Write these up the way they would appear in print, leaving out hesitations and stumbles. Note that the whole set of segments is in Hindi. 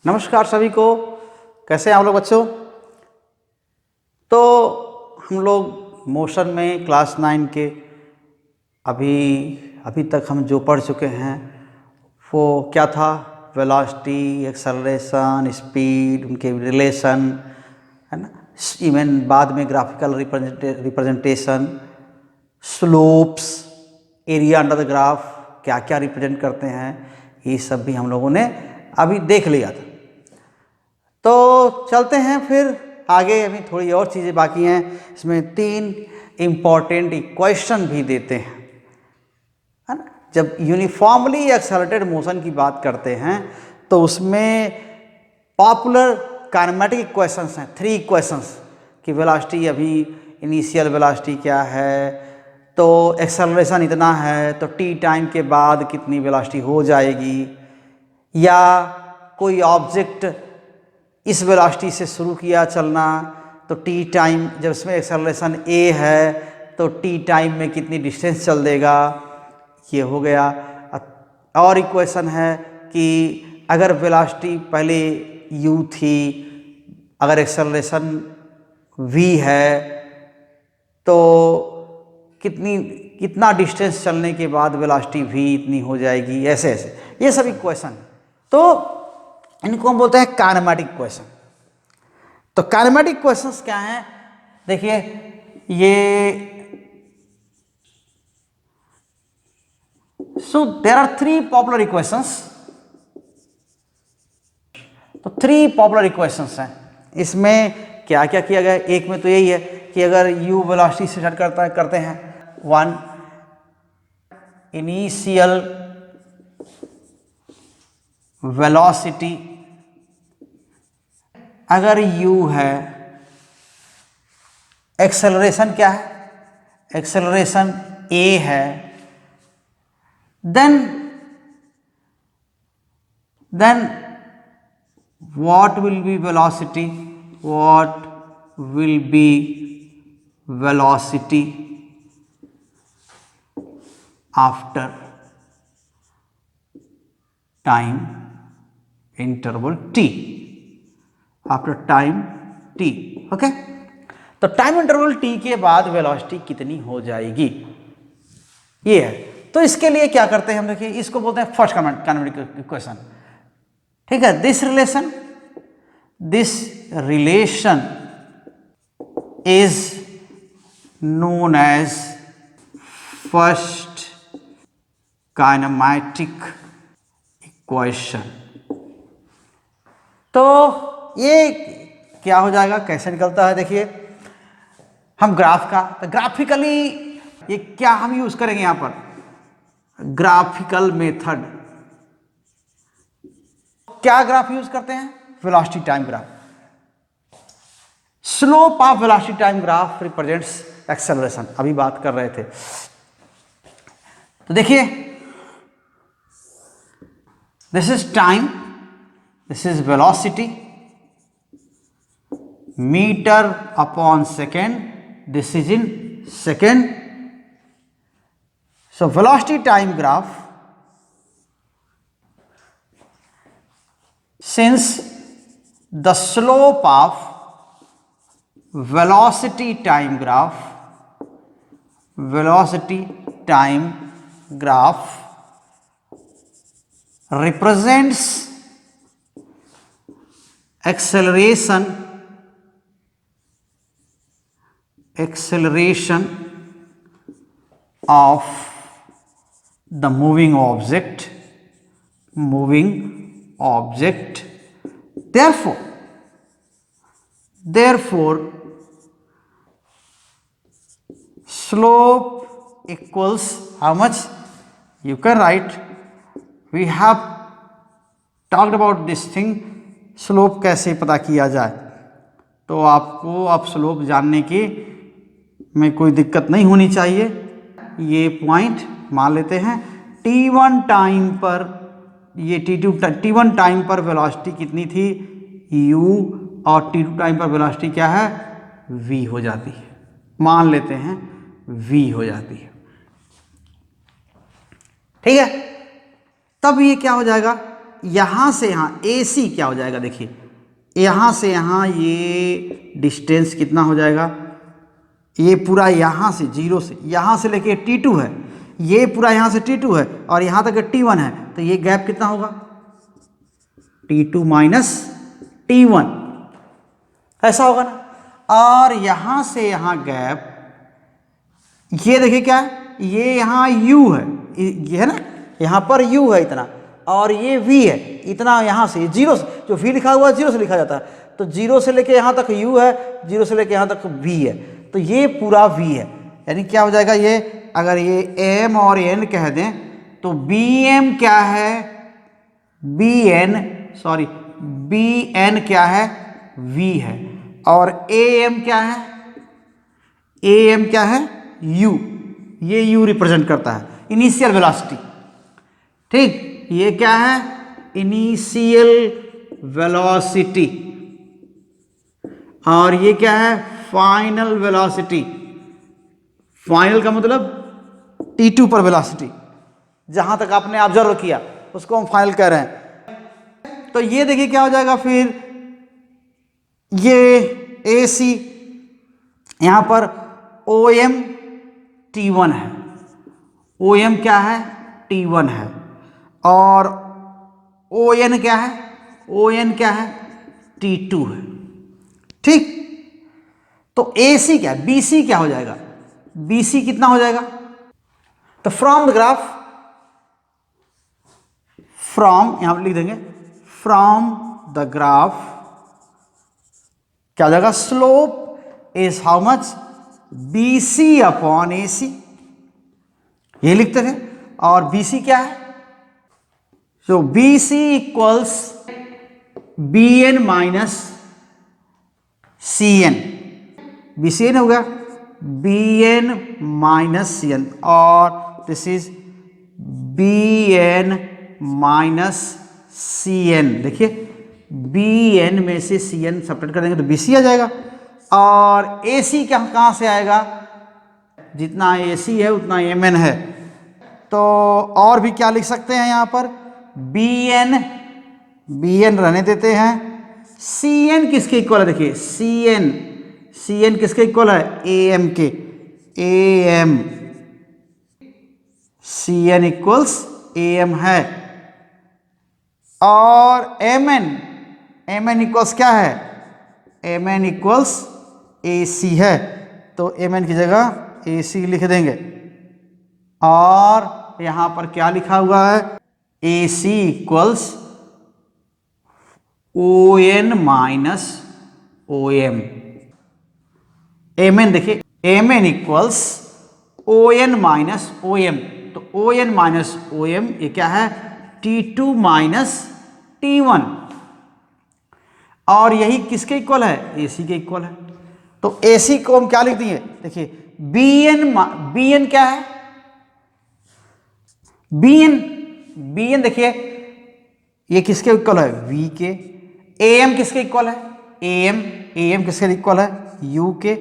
नमस्कार सभी को, कैसे हैं आप लोग बच्चों। तो हम लोग मोशन में क्लास 9 के अभी तक हम जो पढ़ चुके हैं वो क्या था, वेलोसिटी, एक्सेलरेशन, स्पीड, उनके रिलेशन, है ना। इवन बाद में graphical representation, slopes, area under the graph क्या क्या रिप्रेजेंट करते हैं, ये सब भी हम लोगों ने अभी देख लिया था। तो चलते हैं फिर आगे, अभी थोड़ी और चीज़ें बाकी हैं। इसमें 3 इम्पॉर्टेंट इक्वेशन भी देते हैं, है ना। जब यूनिफॉर्मली एक्सेलरेटेड मोशन की बात करते हैं तो उसमें पॉपुलर काइनेमेटिक इक्वेशंस हैं, 3 इक्वेशंस कि वेलोसिटी, अभी इनिशियल वेलोसिटी क्या है, तो एक्सेलरेशन इतना है तो टी टाइम के बाद कितनी वेलोसिटी हो जाएगी, या कोई ऑब्जेक्ट इस वेलोसिटी से शुरू किया चलना तो टी टाइम, जब इसमें एक्सेलरेशन ए है तो टी टाइम में कितनी डिस्टेंस चल देगा, ये हो गया। और इक्वेशन है कि अगर वेलोसिटी पहले u थी, अगर एक्सेलरेशन v है तो कितना डिस्टेंस चलने के बाद वेलोसिटी v इतनी हो जाएगी, ऐसे ऐसे ये सब इक्वेशन। तो इनको हम बोलते हैं काइनेमेटिक इक्वेशन। तो काइनेमेटिक इक्वेशंस क्या हैं, देखिए ये so there are 3 popular equations. तो 3 पॉपुलर इक्वेशंस हैं। इसमें क्या क्या किया गया है, एक में तो यही है कि अगर u वेलोसिटी से स्टार्ट करते हैं 1 इनिशियल वेलोसिटी, अगर u है, एक्सेलरेशन क्या है, एक्सेलरेशन a है, then what will be velocity, what will be velocity after time interval t, after time t, okay. तो टाइम इंटरवल t के बाद वेलोसिटी कितनी हो जाएगी, ये है। तो इसके लिए क्या करते हैं हम, देखिए इसको बोलते हैं फर्स्ट काइनेमेटिक इक्वेशन, ठीक है। This relation is known as first kinematic equation. तो ये क्या हो जाएगा, कैसे निकलता है, देखिए हम ग्राफ का, तो ग्राफिकली ये क्या हम यूज करेंगे यहां पर, ग्राफिकल मेथड। क्या ग्राफ यूज करते हैं, velocity time graph. Slope of velocity time graph represents acceleration, अभी बात कर रहे थे। तो देखिए this is time, this is velocity, metre upon second, this is in second. So velocity time graph, since the slope of velocity time graph represents acceleration of the moving object, therefore slope equals how much, you can write, we have talked about this thing, slope कैसे पता किया जाए। तो आपको अब स्लोप जानने की में कोई दिक्कत नहीं होनी चाहिए। ये पॉइंट मान लेते हैं, t1 टाइम पर, ये t1 टाइम पर वेलोसिटी कितनी थी u, और t2 टाइम पर वेलोसिटी क्या है v हो जाती है, मान लेते हैं v हो जाती है, ठीक है। तब ये क्या हो जाएगा, यहाँ से यहाँ ए सी क्या हो जाएगा, देखिए यहाँ से यहाँ ये डिस्टेंस कितना हो जाएगा, ये पूरा यहाँ से जीरो से यहाँ से लेके T2 है, ये पूरा यहाँ से T2 है और यहाँ तक T1 है, तो ये गैप कितना होगा T2 माइनस T1, ऐसा होगा ना। और यहाँ से यहाँ गैप, ये देखिए क्या है, ये यहाँ U है, ये है ना, यहाँ पर U है इतना, और ये V है इतना, यहाँ से जीरो से, जो V लिखा हुआ है जीरो से लिखा जाता है, तो जीरो से लेके यहाँ तक U है, जीरो से लेके यहाँ तक V है, तो ये पूरा V है। यानी क्या हो जाएगा, ये अगर ये M और N कह दें तो BM क्या है, BN क्या है, V है, और AM क्या है, AM क्या है, U, ये U रिप्रेजेंट करता है इनिशियल वेलोसिटी। ठीक, ये क्या है, इनिशियल वेलोसिटी, और ये क्या है, फाइनल वेलोसिटी। फाइनल का मतलब T2 पर वेलोसिटी, जहां तक आपने ऑब्जर्व किया उसको हम फाइनल कह रहे हैं। तो ये देखिए क्या हो जाएगा फिर, ये AC, यहां पर OM T1 है, OM क्या है, T1 है, और ON क्या है, ON क्या है, T2 है। ठीक, तो AC क्या है, BC क्या हो जाएगा, BC कितना हो जाएगा, तो फ्रॉम द ग्राफ, फ्रॉम यहां पर लिख देंगे, फ्रॉम द ग्राफ क्या हो जाएगा, slope is how much, BC upon AC, ये लिखते थे। और BC क्या है, so BC equals BN minus CN, BCN हो गया BN माइनस CN, और this is BN minus CN। देखिए BN में से CN सब्ट्रैक्ट कर देंगे तो BC आ जाएगा, और AC क्या कहाँ से आएगा, जितना AC है उतना MN है, तो और भी क्या लिख सकते हैं यहाँ पर, BN रहने देते हैं, CN किसके इक्वल है, देखिए CN किसके इक्वल है, AM के, AM, CN इक्वल्स AM है, और MN इक्वल्स क्या है, MN इक्वल्स AC है, तो MN की जगह AC लिख देंगे, और यहां पर क्या लिखा हुआ है, AC equals ON minus OM, MN देखिए MN equals ON minus OM, तो ON माइनस OM ये क्या है, T2 माइनस T1, और यही किसके इक्वल है, AC के इक्वल है। तो AC को हम क्या लिख दिए, देखिए BN क्या है, BN देखिए ये किसके इक्वल है, V के, AM किसके इक्वल है, AM किसके इक्वल है, U के,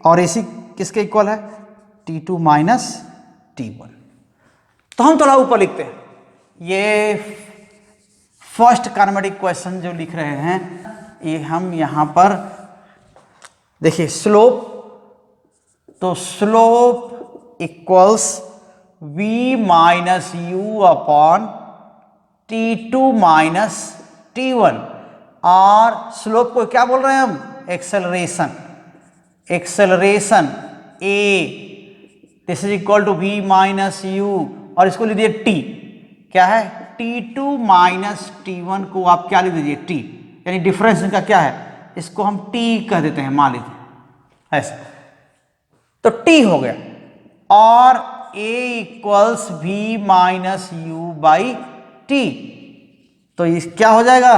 और AC किसके इक्वल है, T2 माइनस T1। तो हम थोड़ा ऊपर लिखते हैं, ये फर्स्ट काइनेमेटिक क्वेश्चन जो लिख रहे हैं, ये हम यहां पर देखिए स्लोप, तो slope equals V minus U upon T2 minus T1, और स्लोप को क्या बोल रहे हैं हम, acceleration A, this is equal to V minus U, और इसको लिख दीजिए T, क्या है, T2 माइनस T1 को आप क्या लिख दीजिए, T, यानी डिफरेंस इनका क्या है, इसको हम T कह देते हैं, मान लीजिए ऐसा, तो T हो गया, और A equals V minus U by T, तो ये क्या हो जाएगा,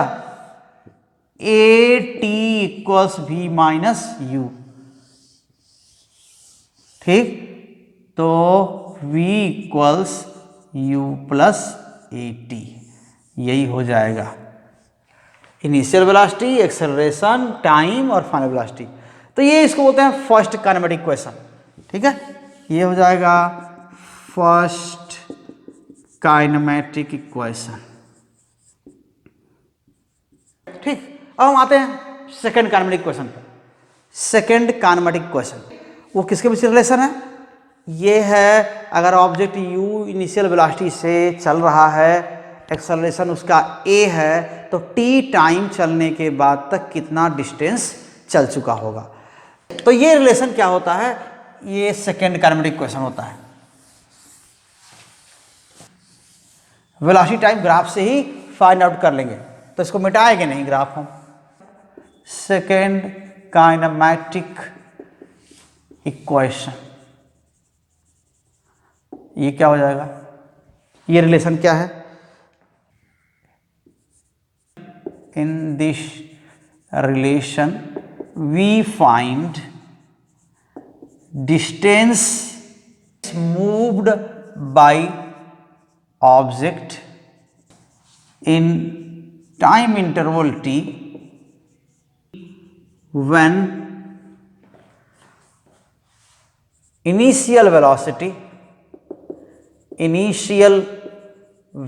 AT equals V minus U। ठीक, तो V equals U plus AT, यही हो जाएगा इनिशियल वेलोसिटी, एक्सेलरेशन, टाइम और फाइनल वेलोसिटी। तो ये इसको बोलते हैं फर्स्ट काइनेमेटिक क्वेश्चन। ठीक है, ये हो जाएगा फर्स्ट काइनेमेटिक इक्वेशन। ठीक, अब हम आते हैं सेकेंड काइनेमेटिक क्वेश्चन पर। सेकेंड काइनेमेटिक क्वेश्चन वो किसके बीच रिलेशन है? ये है अगर ऑब्जेक्ट u इनिशियल वेलोसिटी से चल रहा है, एक्सेलरेशन उसका a है, तो t टाइम चलने के बाद तक कितना डिस्टेंस चल चुका होगा। तो ये रिलेशन क्या होता है? ये सेकेंड काइनेमेटिक क्वेश्चन होता है। वेलोसिटी टाइम ग्राफ से ही फाइंड आउट कर लेंगे, तो इसको मिटाएंगे नहीं ग्राफ हम। सेकेंड काइनेमेटिक इक्वेशन, ये क्या हो जाएगा? ये रिलेशन क्या है? In this relation we find distance moved by object in time interval t when initial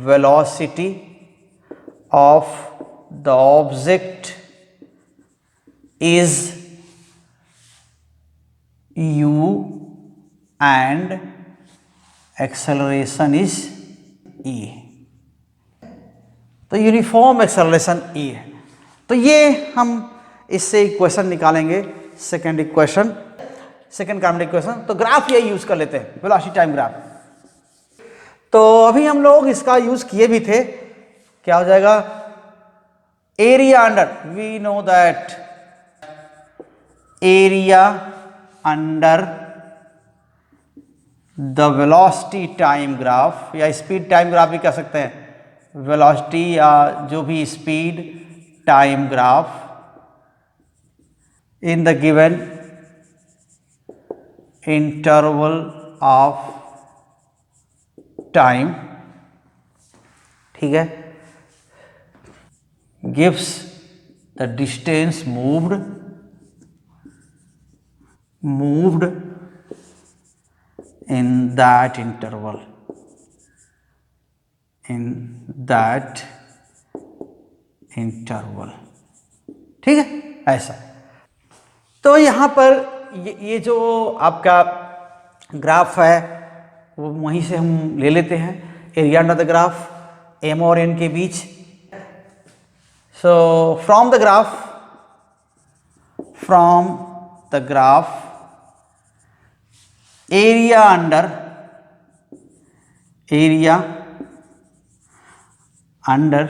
velocity of the object is u and acceleration is e। तो यूनिफॉर्म एक्सेलरेशन ई है। तो ये हम इससे इक्वेशन निकालेंगे, second equation, second kinematic equation. तो ग्राफ ये यूज कर लेते हैं, वेलोसिटी टाइम ग्राफ। तो अभी हम लोग इसका यूज किए भी थे। क्या हो जाएगा? Area under, we know that area under the velocity time graph, या स्पीड टाइम ग्राफ भी कह सकते हैं, वेलोसिटी या जो भी speed time graph in the given interval of time, ठीक है, gives the distance moved in that interval, ठीक है, ऐसा। तो यहां पर ये जो आपका ग्राफ है वो वहीं से हम ले लेते हैं, area under the graph m और n के बीच। So from the graph area under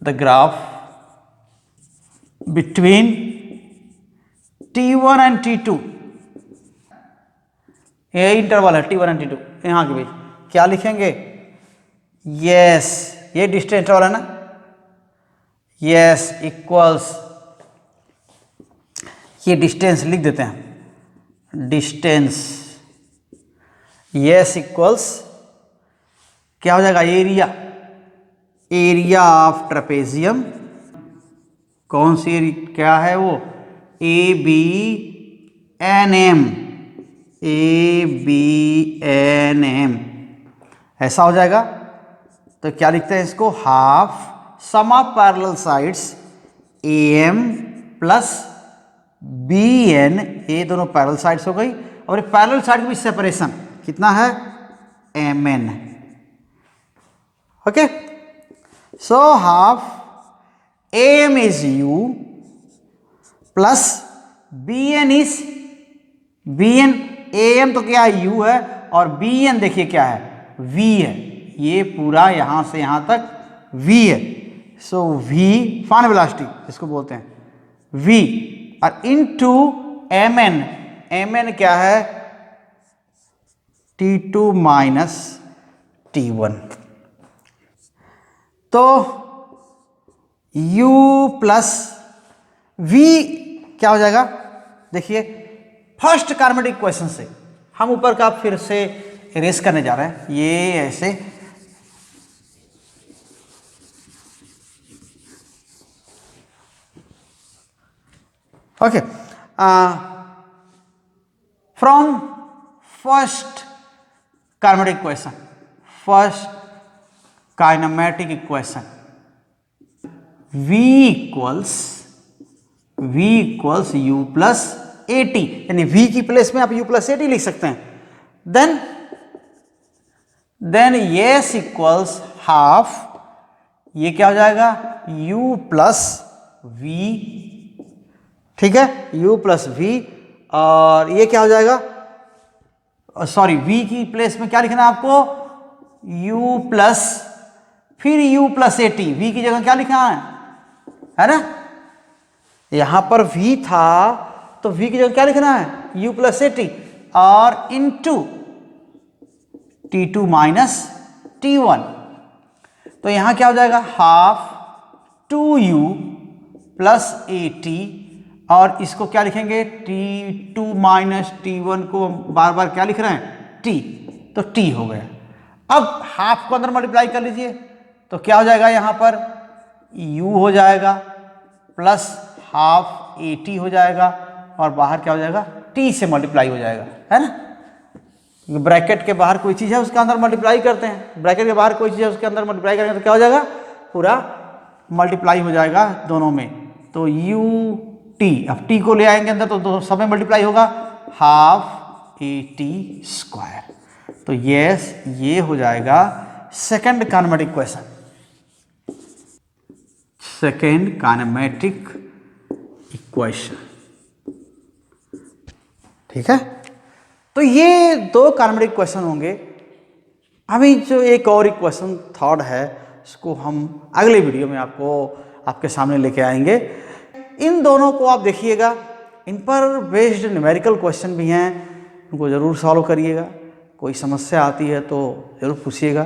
the graph between t1 and t2, ये इंटरवल है t1 एंड t2, यहाँ के बीच क्या लिखेंगे? यस, ये डिस्टेंस इंटरवल है ना, यस इक्वल्स, ये डिस्टेंस लिख देते हैं, डिस्टेंस, यस इक्वल्स क्या हो जाएगा? एरिया ऑफ ट्रेपेजियम, कौन सी क्या है वो? ABNM, ऐसा हो जाएगा। तो क्या लिखते हैं इसको? Half sum of parallel sides AM plus BN, ये दोनों पैरेलल साइड्स हो गई, और ये पैरेलल साइड के बीच सेपरेशन कितना है? MN। Okay, so half AM is U plus BN is AM तो क्या है? U है, और BN देखिए क्या है? V है। ये पूरा यहां से यहां तक V है। सो V फाइनल वेलोसिटी इसको बोलते हैं V, और इनटू MN क्या है? T2 minus T1। तो U प्लस V क्या हो जाएगा? देखिए फर्स्ट काइनेमेटिक इक्वेशन से हम ऊपर का फिर से इरेज करने जा रहे हैं, ये ऐसे, okay, from first kinematic equation v equals u plus A T, यानी v की प्लेस में आप u प्लस ए टी लिख सकते हैं। देन yes इक्वल्स हाफ, ये क्या हो जाएगा u प्लस v, ठीक है, u प्लस v, और ये क्या हो जाएगा, सॉरी v की प्लेस में क्या लिखना है आपको, u प्लस फिर u plus A T, v की जगह क्या लिखना है ना, यहां पर v था तो v की जगह क्या लिखना है, u प्लस ए टी, और इनटू t2 माइनस t1, तो यहां क्या हो जाएगा half 2u plus A T, और इसको क्या लिखेंगे t2 माइनस t1 को बार बार क्या लिख रहे हैं t, तो t हो गया। अब हाफ को अंदर मल्टीप्लाई कर लीजिए तो क्या हो जाएगा, यहां पर u हो जाएगा प्लस हाफ ए टी हो जाएगा, और बाहर क्या हो जाएगा t से मल्टीप्लाई हो जाएगा, है ना, ब्रैकेट के बाहर कोई चीज़ है उसके अंदर मल्टीप्लाई करते हैं, ब्रैकेट के बाहर कोई चीज़ है उसके अंदर मल्टीप्लाई करेंगे तो क्या हो जाएगा, पूरा मल्टीप्लाई हो जाएगा दोनों में, तो u t, अब t को ले आएंगे अंदर तो दोनों सब में मल्टीप्लाई होगा, हाफ ए टी स्क्वायर। तो यस, ये हो जाएगा second kinematic question, second kinematic equation, ठीक है। तो ये दो काइनेमेटिक क्वेश्चन होंगे। अभी जो एक और इक्वेशन थर्ड है उसको हम अगले वीडियो में आपके सामने लेके आएंगे। इन दोनों को आप देखिएगा, इन पर बेस्ड न्यूमेरिकल क्वेश्चन भी हैं, उनको ज़रूर सॉल्व करिएगा, कोई समस्या आती है तो ज़रूर पूछिएगा।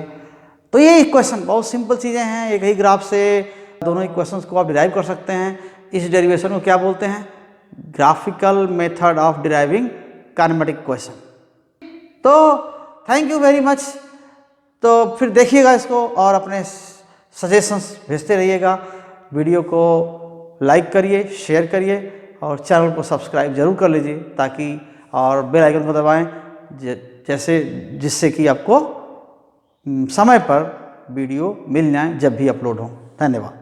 तो ये इक्वेशन बहुत सिंपल चीज़ें हैं, एक ही ग्राफ से दोनों इक्वेशंस को आप डिराइव कर सकते हैं। इस डेरिवेशन को क्या बोलते हैं, graphical method of deriving kinematic question. तो थैंक यू वेरी मच। तो फिर देखिएगा इसको और अपने सजेशंस भेजते रहिएगा। वीडियो को लाइक करिए, शेयर करिए और चैनल को सब्सक्राइब जरूर कर लीजिए ताकि, और बेल आइकन को दबाएं जिससे कि आपको समय पर वीडियो मिल जाए जब भी अपलोड हो। धन्यवाद।